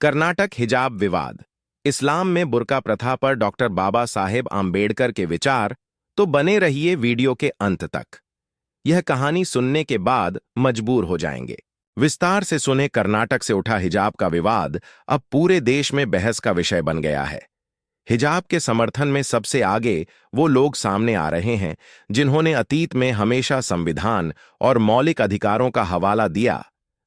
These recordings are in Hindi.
कर्नाटक हिजाब विवाद। इस्लाम में बुर्का प्रथा पर डॉक्टर बाबा साहेब आम्बेडकर के विचार। तो बने रहिए वीडियो के अंत तक। यह कहानी सुनने के बाद मजबूर हो जाएंगे। विस्तार से सुने। कर्नाटक से उठा हिजाब का विवाद अब पूरे देश में बहस का विषय बन गया है। हिजाब के समर्थन में सबसे आगे वो लोग सामने आ रहे हैं जिन्होंने अतीत में हमेशा संविधान और मौलिक अधिकारों का हवाला दिया।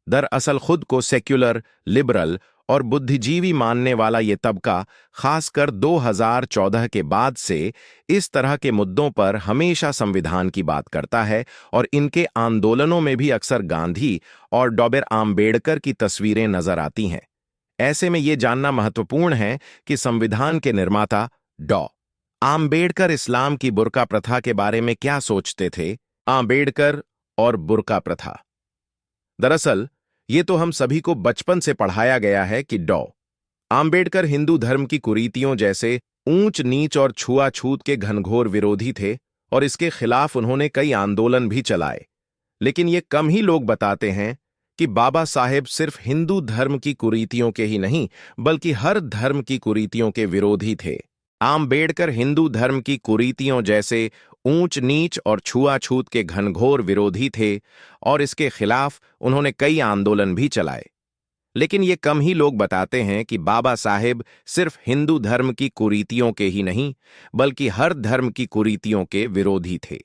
दरअसल खुद को सेक्युलर, लिबरल और बुद्धिजीवी मानने वाला ये तबका खासकर 2014 के बाद से इस तरह के मुद्दों पर हमेशा संविधान की बात करता है और इनके आंदोलनों में भी अक्सर गांधी और डॉक्टर आम्बेडकर की तस्वीरें नजर आती हैं। ऐसे में ये जानना महत्वपूर्ण है कि संविधान के निर्माता डॉ. आम्बेडकर इस्लाम की बुर्का प्रथा के बारे में क्या सोचते थे। आम्बेडकर और बुर्का प्रथा। दरअसल ये तो हम सभी को बचपन से पढ़ाया गया है कि डॉ. आम्बेडकर हिंदू धर्म की कुरीतियों जैसे ऊंच नीच और छुआछूत के घनघोर विरोधी थे और इसके खिलाफ उन्होंने कई आंदोलन भी चलाए। लेकिन ये कम ही लोग बताते हैं कि बाबा साहेब सिर्फ हिंदू धर्म की कुरीतियों के ही नहीं बल्कि हर धर्म की कुरीतियों के विरोधी थे। आम्बेडकर हिंदू धर्म की कुरीतियों जैसे ऊंच नीच और छुआछूत के घनघोर विरोधी थे और इसके खिलाफ उन्होंने कई आंदोलन भी चलाए। लेकिन ये कम ही लोग बताते हैं कि बाबा साहेब सिर्फ हिंदू धर्म की कुरीतियों के ही नहीं बल्कि हर धर्म की कुरीतियों के विरोधी थे।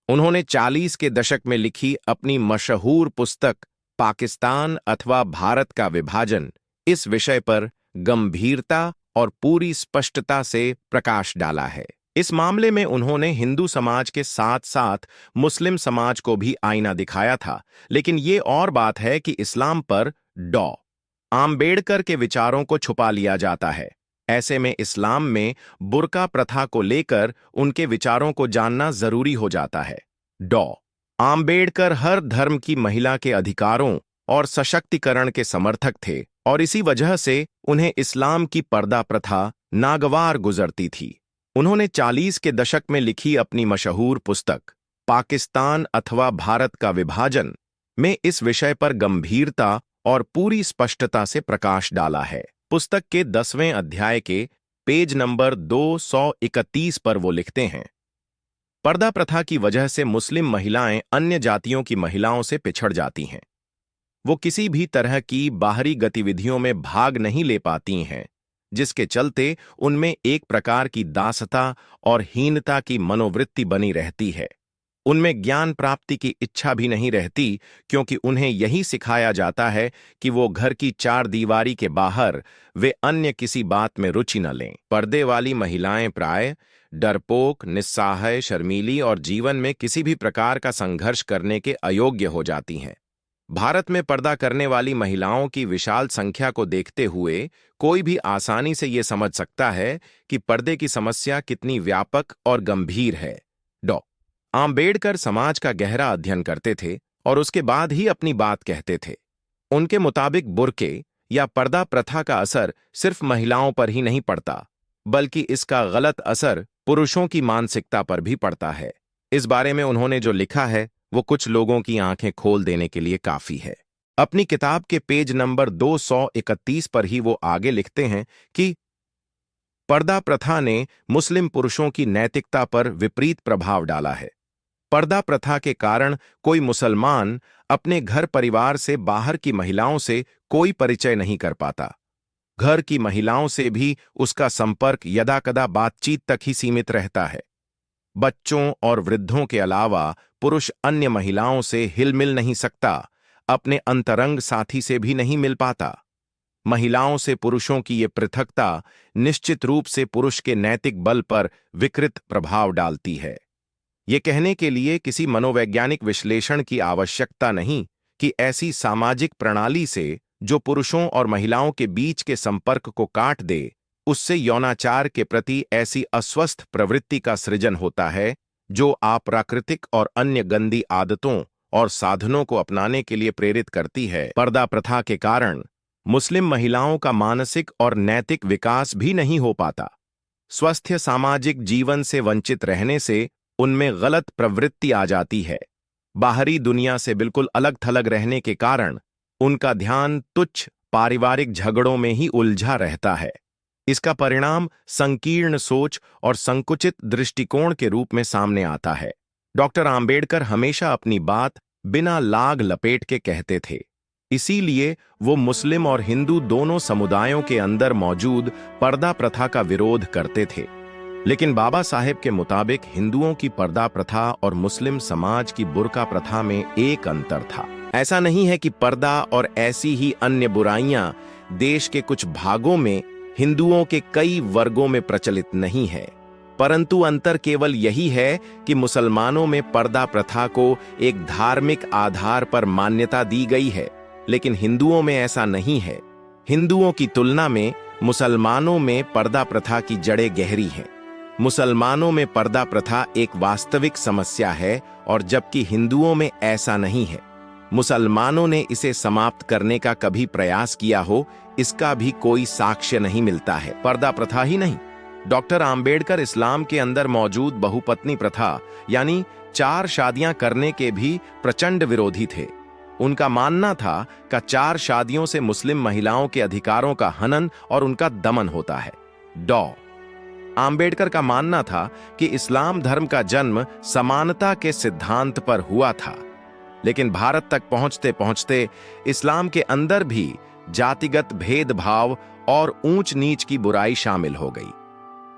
उन्होंने 40 के दशक में लिखी अपनी मशहूर पुस्तक पाकिस्तान अथवा भारत का विभाजन इस विषय पर गंभीरता और पूरी स्पष्टता से प्रकाश डाला है। इस मामले में उन्होंने हिंदू समाज के साथ साथ मुस्लिम समाज को भी आईना दिखाया था। लेकिन ये और बात है कि इस्लाम पर डॉ. आम्बेडकर के विचारों को छुपा लिया जाता है। ऐसे में इस्लाम में बुर्का प्रथा को लेकर उनके विचारों को जानना जरूरी हो जाता है। डॉ. आम्बेडकर हर धर्म की महिला के अधिकारों और सशक्तिकरण के समर्थक थे और इसी वजह से उन्हें इस्लाम की पर्दा प्रथा नागवार गुजरती थी। उन्होंने 40 के दशक में लिखी अपनी मशहूर पुस्तक पाकिस्तान अथवा भारत का विभाजन में इस विषय पर गंभीरता और पूरी स्पष्टता से प्रकाश डाला है। पुस्तक के 10वें अध्याय के पेज नंबर 231 पर वो लिखते हैं, पर्दा प्रथा की वजह से मुस्लिम महिलाएं अन्य जातियों की महिलाओं से पिछड़ जाती हैं। वो किसी भी तरह की बाहरी गतिविधियों में भाग नहीं ले पाती हैं, जिसके चलते उनमें एक प्रकार की दासता और हीनता की मनोवृत्ति बनी रहती है। उनमें ज्ञान प्राप्ति की इच्छा भी नहीं रहती क्योंकि उन्हें यही सिखाया जाता है कि वो घर की चार दीवारी के बाहर वे अन्य किसी बात में रुचि न लें। पर्दे वाली महिलाएं प्राय डरपोक, निस्सहाय, शर्मीली और जीवन में किसी भी प्रकार का संघर्ष करने के अयोग्य हो जाती हैं। भारत में पर्दा करने वाली महिलाओं की विशाल संख्या को देखते हुए कोई भी आसानी से ये समझ सकता है कि पर्दे की समस्या कितनी व्यापक और गंभीर है। डॉ. आम्बेडकर समाज का गहरा अध्ययन करते थे और उसके बाद ही अपनी बात कहते थे। उनके मुताबिक बुर्के या पर्दा प्रथा का असर सिर्फ महिलाओं पर ही नहीं पड़ता बल्कि इसका गलत असर पुरुषों की मानसिकता पर भी पड़ता है। इस बारे में उन्होंने जो लिखा है वो कुछ लोगों की आंखें खोल देने के लिए काफी है। अपनी किताब के पेज नंबर 231 पर ही वो आगे लिखते हैं कि पर्दा प्रथा ने मुस्लिम पुरुषों की नैतिकता पर विपरीत प्रभाव डाला है। पर्दा प्रथा के कारण कोई मुसलमान अपने घर परिवार से बाहर की महिलाओं से कोई परिचय नहीं कर पाता। घर की महिलाओं से भी उसका संपर्क यदाकदा बातचीत तक ही सीमित रहता है। बच्चों और वृद्धों के अलावा पुरुष अन्य महिलाओं से हिल मिल नहीं सकता, अपने अंतरंग साथी से भी नहीं मिल पाता। महिलाओं से पुरुषों की ये पृथकता निश्चित रूप से पुरुष के नैतिक बल पर विकृत प्रभाव डालती है। ये कहने के लिए किसी मनोवैज्ञानिक विश्लेषण की आवश्यकता नहीं कि ऐसी सामाजिक प्रणाली से जो पुरुषों और महिलाओं के बीच के संपर्क को काट दे, उससे यौनाचार के प्रति ऐसी अस्वस्थ प्रवृत्ति का सृजन होता है जो अप्राकृतिक और अन्य गंदी आदतों और साधनों को अपनाने के लिए प्रेरित करती है। पर्दा प्रथा के कारण मुस्लिम महिलाओं का मानसिक और नैतिक विकास भी नहीं हो पाता। स्वस्थ सामाजिक जीवन से वंचित रहने से उनमें गलत प्रवृत्ति आ जाती है। बाहरी दुनिया से बिल्कुल अलग थलग रहने के कारण उनका ध्यान तुच्छ पारिवारिक झगड़ों में ही उलझा रहता है। इसका परिणाम संकीर्ण सोच और संकुचित दृष्टिकोण के रूप में सामने आता है। डॉक्टर आंबेडकर हमेशा अपनी बात बिना लाग लपेट के कहते थे। इसीलिए वो मुस्लिम और हिंदू दोनों समुदायों के अंदर मौजूद पर्दा प्रथा का विरोध करते थे। लेकिन बाबा साहेब के मुताबिक हिंदुओं की पर्दा प्रथा और मुस्लिम समाज की बुर्का प्रथा में एक अंतर था। ऐसा नहीं है कि पर्दा और ऐसी ही अन्य बुराइयां देश के कुछ भागों में हिंदुओं के कई वर्गों में प्रचलित नहीं है, परंतु अंतर केवल यही है कि मुसलमानों में पर्दा प्रथा को एक धार्मिक आधार पर मान्यता दी गई है, लेकिन हिंदुओं में ऐसा नहीं है। हिंदुओं की तुलना में मुसलमानों में पर्दा प्रथा की जड़ें गहरी हैं। मुसलमानों में पर्दा प्रथा एक वास्तविक समस्या है और जबकि हिंदुओं में ऐसा नहीं है। मुसलमानों ने इसे समाप्त करने का कभी प्रयास किया हो, इसका भी कोई साक्ष्य नहीं मिलता है। पर्दा प्रथा ही नहीं, डॉक्टर आंबेडकर इस्लाम के अंदर मौजूद बहुपत्नी प्रथा यानी 4 शादियां करने के भी प्रचंड विरोधी थे। उनका मानना था कि 4 शादियों से मुस्लिम महिलाओं के अधिकारों का हनन और उनका दमन होता है। आंबेडकर का मानना था कि इस्लाम धर्म का जन्म समानता के सिद्धांत पर हुआ था, लेकिन भारत तक पहुंचते पहुंचते इस्लाम के अंदर भी जातिगत भेदभाव और ऊंच नीच की बुराई शामिल हो गई।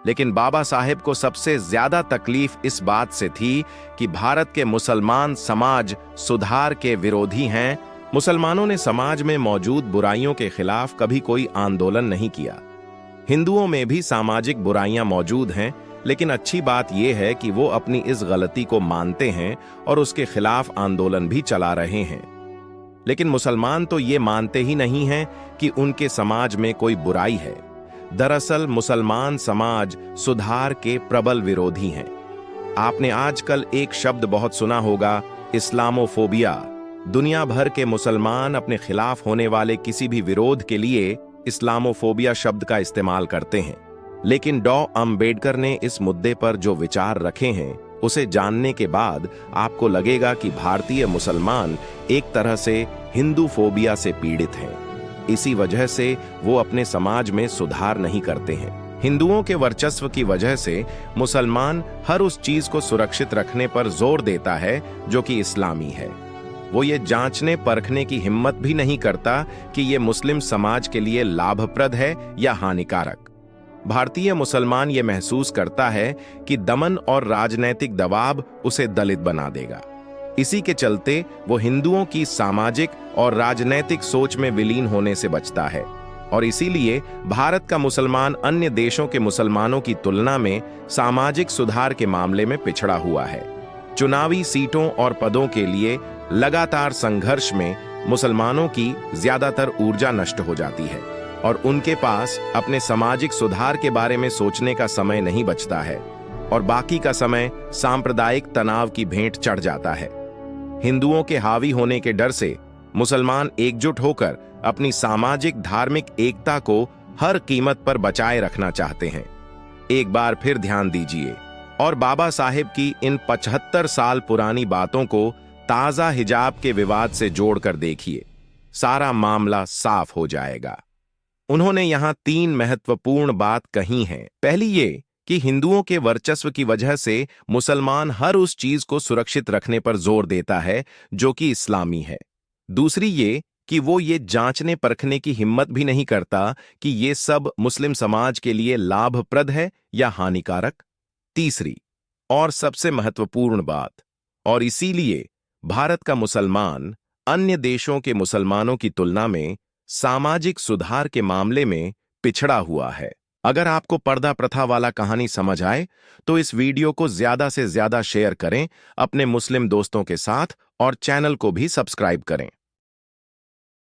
लेकिन बाबा साहेब को सबसे ज्यादा तकलीफ इस बात से थी कि भारत के मुसलमान समाज सुधार के विरोधी हैं। मुसलमानों ने समाज में मौजूद बुराइयों के खिलाफ कभी कोई आंदोलन नहीं किया। हिंदुओं में भी सामाजिक बुराइयां मौजूद हैं, लेकिन अच्छी बात यह है कि वो अपनी इस गलती को मानते हैं और उसके खिलाफ आंदोलन भी चला रहे हैं। लेकिन मुसलमान तो ये मानते ही नहीं हैं कि उनके समाज में कोई बुराई है। दरअसल मुसलमान समाज सुधार के प्रबल विरोधी हैं। आपने आजकल एक शब्द बहुत सुना होगा, इस्लामोफोबिया। दुनिया भर के मुसलमान अपने खिलाफ होने वाले किसी भी विरोध के लिए इस्लामोफोबिया शब्द का इस्तेमाल करते हैं। लेकिन आंबेडकर ने इस मुद्दे पर जो विचार रखे हैं, उसे जानने के बाद आपको लगेगा कि भारतीय मुसलमान एक तरह से हिंदू फोबिया से पीड़ित हैं। इसी वजह से वो अपने समाज में सुधार नहीं करते हैं। हिंदुओं के वर्चस्व की वजह से मुसलमान हर उस चीज को सुरक्षित रखने पर जोर देता है जो कि इस्लामी है। वो ये जांचने परखने की हिम्मत भी नहीं करता कि ये मुस्लिम समाज के लिए लाभप्रद है या हानिकारक। भारतीय मुसलमान ये महसूस करता है कि दमन और राजनैतिक दबाव उसे दलित बना देगा। इसी के चलते वो हिंदुओं की सामाजिक और राजनैतिक सोच में विलीन होने से बचता है और इसीलिए भारत का मुसलमान अन्य देशों के मुसलमानों की तुलना में सामाजिक सुधार के मामले में पिछड़ा हुआ है। चुनावी सीटों और पदों के लिए लगातार संघर्ष में मुसलमानों की ज्यादातर ऊर्जा नष्ट हो जाती है और उनके पास अपने सामाजिक सुधार के बारे में सोचने का समय नहीं बचता है और बाकी का समय सांप्रदायिक तनाव की भेंट चढ़ जाता है। हिंदुओं के हावी होने के डर से मुसलमान एकजुट होकर अपनी सामाजिक धार्मिक एकता को हर कीमत पर बचाए रखना चाहते हैं। एक बार फिर ध्यान दीजिए और बाबा साहेब की इन 75 साल पुरानी बातों को ताजा हिजाब के विवाद से जोड़कर देखिए, सारा मामला साफ हो जाएगा। उन्होंने यहां 3 महत्वपूर्ण बात कही हैं। पहली ये कि हिंदुओं के वर्चस्व की वजह से मुसलमान हर उस चीज को सुरक्षित रखने पर जोर देता है जो कि इस्लामी है। दूसरी ये कि वो ये जांचने परखने की हिम्मत भी नहीं करता कि ये सब मुस्लिम समाज के लिए लाभप्रद है या हानिकारक। तीसरी और सबसे महत्वपूर्ण बात, और इसीलिए भारत का मुसलमान अन्य देशों के मुसलमानों की तुलना में सामाजिक सुधार के मामले में पिछड़ा हुआ है। अगर आपको पर्दा प्रथा वाला कहानी समझ आए तो इस वीडियो को ज्यादा से ज्यादा शेयर करें अपने मुस्लिम दोस्तों के साथ और चैनल को भी सब्सक्राइब करें।